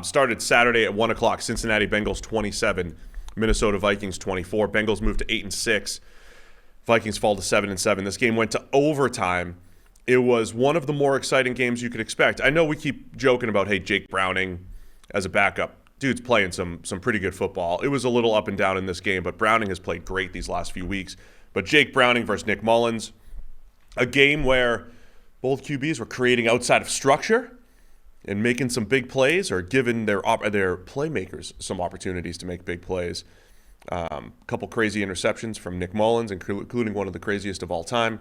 Started Saturday at 1 o'clock. Cincinnati Bengals 27, Minnesota Vikings 24. Bengals moved to 8-6. Vikings fall to 7-7. This game went to overtime. It was one of the more exciting games you could expect. I know we keep joking about, hey, Jake Browning as a backup. Dude's playing some pretty good football. It was a little up and down in this game, but Browning has played great these last few weeks. But Jake Browning versus Nick Mullins, a game where both QBs were creating outside of structure and making some big plays, or giving their playmakers some opportunities to make big plays. A couple crazy interceptions from Nick Mullins, including one of the craziest of all time.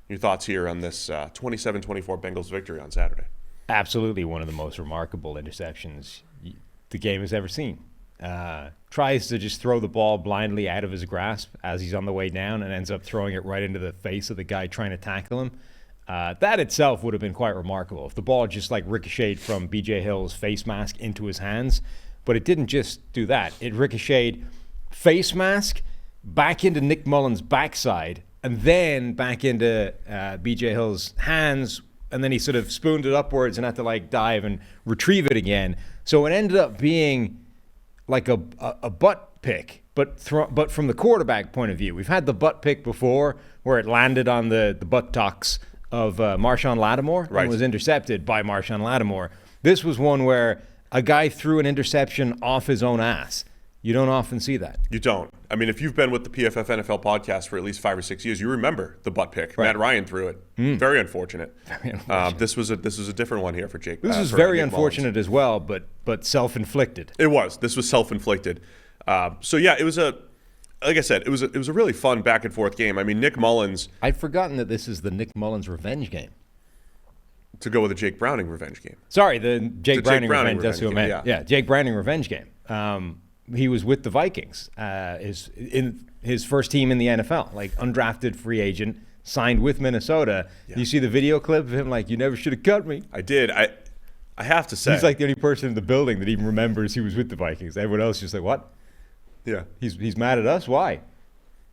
Your thoughts here on this 27-24 Bengals victory on Saturday? Absolutely one of the most remarkable interceptions the game has ever seen. Tries to just throw the ball blindly out of his grasp as he's on the way down and ends up throwing it right into the face of the guy trying to tackle him. That itself would have been quite remarkable if the ball just like ricocheted from B.J. Hill's face mask into his hands. But it didn't just do that. It ricocheted face mask back into Nick Mullins' backside and then back into B.J. Hill's hands. And then he sort of spooned it upwards and had to like dive and retrieve it again. So it ended up being like a butt pick, but from the quarterback point of view. We've had the butt pick before where it landed on the buttocks of Marshawn Lattimore and was intercepted by Marshawn Lattimore. This was one where a guy threw an interception off his own ass. You don't often see that. You don't. I mean, if you've been with the PFF NFL podcast for at least 5 or 6 years, you remember the butt pick. Right. Matt Ryan threw it. Very unfortunate. Very unfortunate. This was a different one here for Jake. This was very unfortunate as well, but self-inflicted. It was. This was self-inflicted. So yeah, it was like I said, it was a really fun back and forth game. I mean, Nick Mullins. I'd forgotten that this is the Nick Mullins revenge game. To go with the Jake Browning revenge game. Sorry, the Jake Browning revenge. That's who I meant. Yeah, Jake Browning revenge game. He was with the Vikings, his first team in the NFL, like undrafted free agent, signed with Minnesota. Yeah. You see the video clip of him like, you never should have cut me. I did. I have to say. He's like the only person in the building that even remembers he was with the Vikings. Everyone else is just like, what? Yeah. He's mad at us? Why?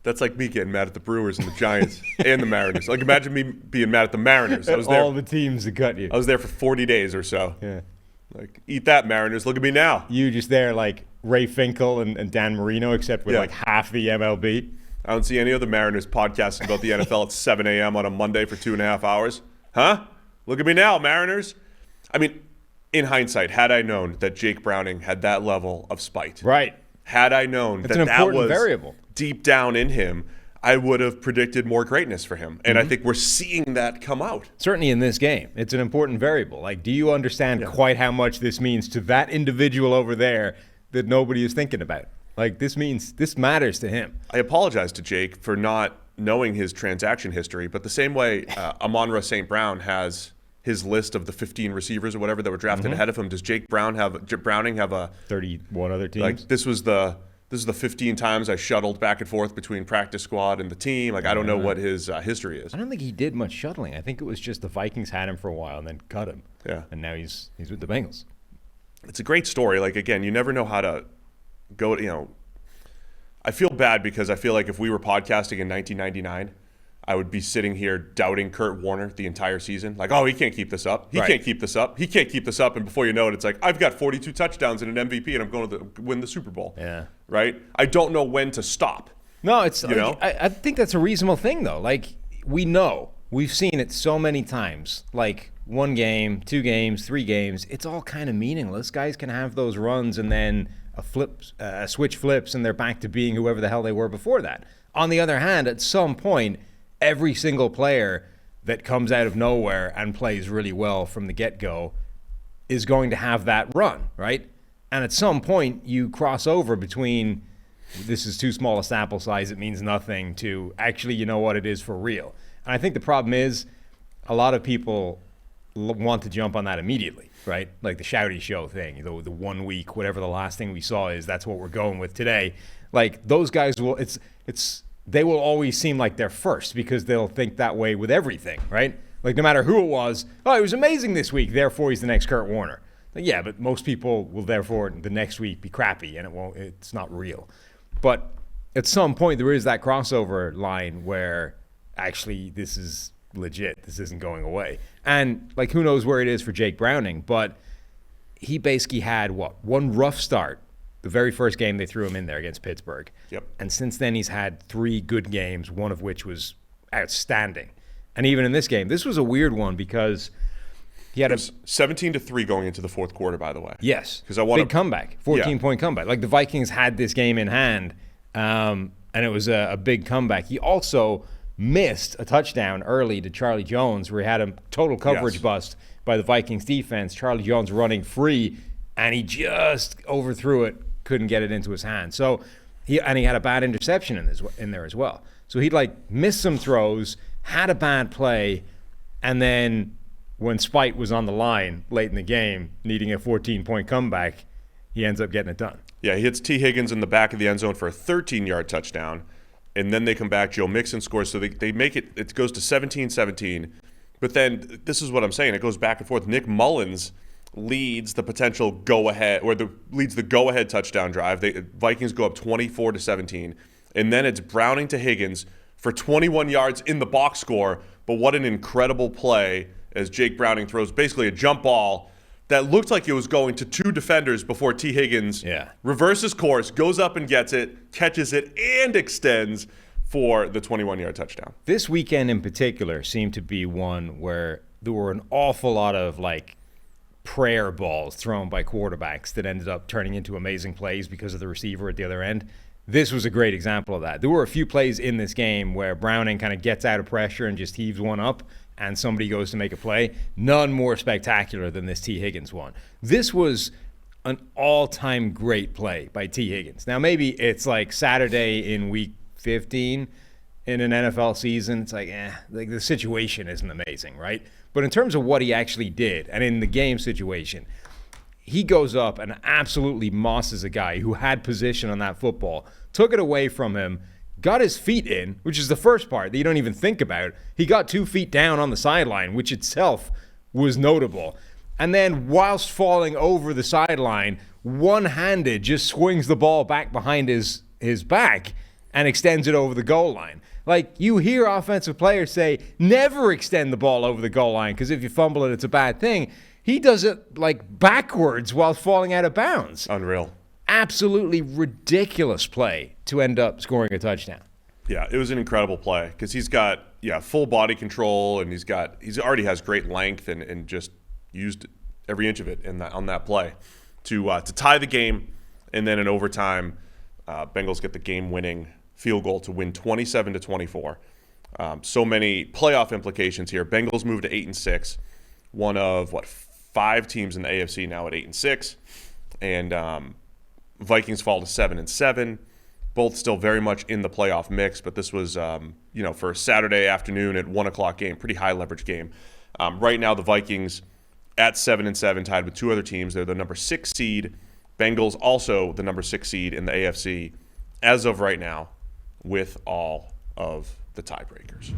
That's like me getting mad at the Brewers and the Giants and the Mariners. Like, imagine me being mad at the Mariners. I was there. All the teams that cut you. I was there for 40 days or so. Yeah. Like, eat that, Mariners. Look at me now. You just there like Ray Finkel and Dan Marino, except with like half the MLB. I don't see any other Mariners podcasting about the NFL at 7 a.m. on a Monday for 2.5 hours. Huh? Look at me now, Mariners. I mean, in hindsight, had I known that Jake Browning had that level of spite. Right. Had I known that was variable deep down in him, I would have predicted more greatness for him. And I think we're seeing that come out. Certainly in this game. It's an important variable. Like, do you understand quite how much this means to that individual over there that nobody is thinking about? Like, this matters to him. I apologize to Jake for not knowing his transaction history, but the same way Amon-Ra St. Brown has his list of the 15 receivers or whatever that were drafted ahead of him, does Jake Browning have a 31 other teams? Like, this is the 15 times I shuttled back and forth between practice squad and the team. Like, I don't know what his history is. I don't think he did much shuttling. I think it was just the Vikings had him for a while and then cut him. Yeah. And now he's with the Bengals. It's a great story. Like, again, you never know how to go, I feel bad because I feel like if we were podcasting in 1999, I would be sitting here doubting Kurt Warner the entire season. Like, oh, he can't keep this up. He can't keep this up. He can't keep this up. And before you know it, it's like, I've got 42 touchdowns and an MVP and I'm going to win the Super Bowl. Yeah. Right? I don't know when to stop. No, it's, I think that's a reasonable thing, though. Like, we've seen it so many times. Like, 1 game, 2 games, 3 games. It's all kind of meaningless. Guys can have those runs and then a switch flips and they're back to being whoever the hell they were before that. On the other hand, at some point, every single player that comes out of nowhere and plays really well from the get-go is going to have that run, right? And at some point, you cross over between this is too small a sample size, it means nothing, to actually, you know what, it is for real. And I think the problem is a lot of people want to jump on that immediately, right? Like the Shouty Show thing, the 1 week, whatever the last thing we saw is, that's what we're going with today. Like, those guys will, they will always seem like they're first because they'll think that way with everything, right? Like, no matter who it was was amazing this week, therefore he's the next Kurt Warner. Like, yeah, but most people will therefore the next week be crappy and it's not real. But at some point there is that crossover line where actually this is legit, this isn't going away. And like, who knows where it is for Jake Browning, but he basically had, one rough start. The very first game they threw him in there against Pittsburgh. Yep. And since then he's had 3 good games, one of which was outstanding. And even in this game, this was a weird one because he had It was 17-3 going into the fourth quarter, by the way. Yes. 'Cause I wanna- big comeback, 14-point comeback. Like the Vikings had this game in hand, and it was a big comeback. He also missed a touchdown early to Charlie Jones where he had a total coverage bust by the Vikings defense. Charlie Jones running free, and he just overthrew it, couldn't get it into his hand. So he had a bad interception in there as well. So he'd like missed some throws, had a bad play, and then when Spite was on the line late in the game, needing a 14-point comeback, he ends up getting it done. Yeah, he hits T. Higgins in the back of the end zone for a 13-yard touchdown, and then they come back. Joe Mixon scores, so they make it goes to 17-17. But then, this is what I'm saying, it goes back and forth. Nick Mullins leads the potential go-ahead, or leads the go-ahead touchdown drive. Vikings go up 24-17, and then it's Browning to Higgins for 21 yards in the box score. But what an incredible play as Jake Browning throws basically a jump ball that looked like it was going to 2 defenders before T. Higgins reverses course, goes up and gets it, catches it, and extends for the 21-yard touchdown. This weekend in particular seemed to be one where there were an awful lot of like prayer balls thrown by quarterbacks that ended up turning into amazing plays because of the receiver at the other end. This was a great example of that. There were a few plays in this game where Browning kind of gets out of pressure and just heaves one up, and somebody goes to make a play. None more spectacular than this T. Higgins one. This was an all-time great play by T. Higgins. Now, maybe it's like Saturday in week 15 in an NFL season. It's like, like the situation isn't amazing, right? But in terms of what he actually did, and in the game situation, he goes up and absolutely mosses a guy who had position on that football, took it away from him, got his feet in, which is the first part that you don't even think about. He got 2 feet down on the sideline, which itself was notable. And then whilst falling over the sideline, one-handed just swings the ball back behind his back and extends it over the goal line. Like, you hear offensive players say, never extend the ball over the goal line because if you fumble it, it's a bad thing. He does it, like, backwards while falling out of bounds. Unreal. Absolutely ridiculous play to end up scoring a touchdown. Yeah, it was an incredible play because he's got full body control, and he already has great length and just used every inch of it on that play to tie the game, and then in overtime, Bengals get the game-winning field goal to win 27-24. So many playoff implications here. Bengals move to 8-6, one of 5 teams in the AFC now at 8-6, and Vikings fall to 7-7. Both still very much in the playoff mix, but this was for a Saturday afternoon at 1 o'clock game, pretty high leverage game. Right now the Vikings at 7-7, tied with 2 other teams. They're the number 6 seed. Bengals also the number 6 seed in the AFC as of right now, with all of the tiebreakers.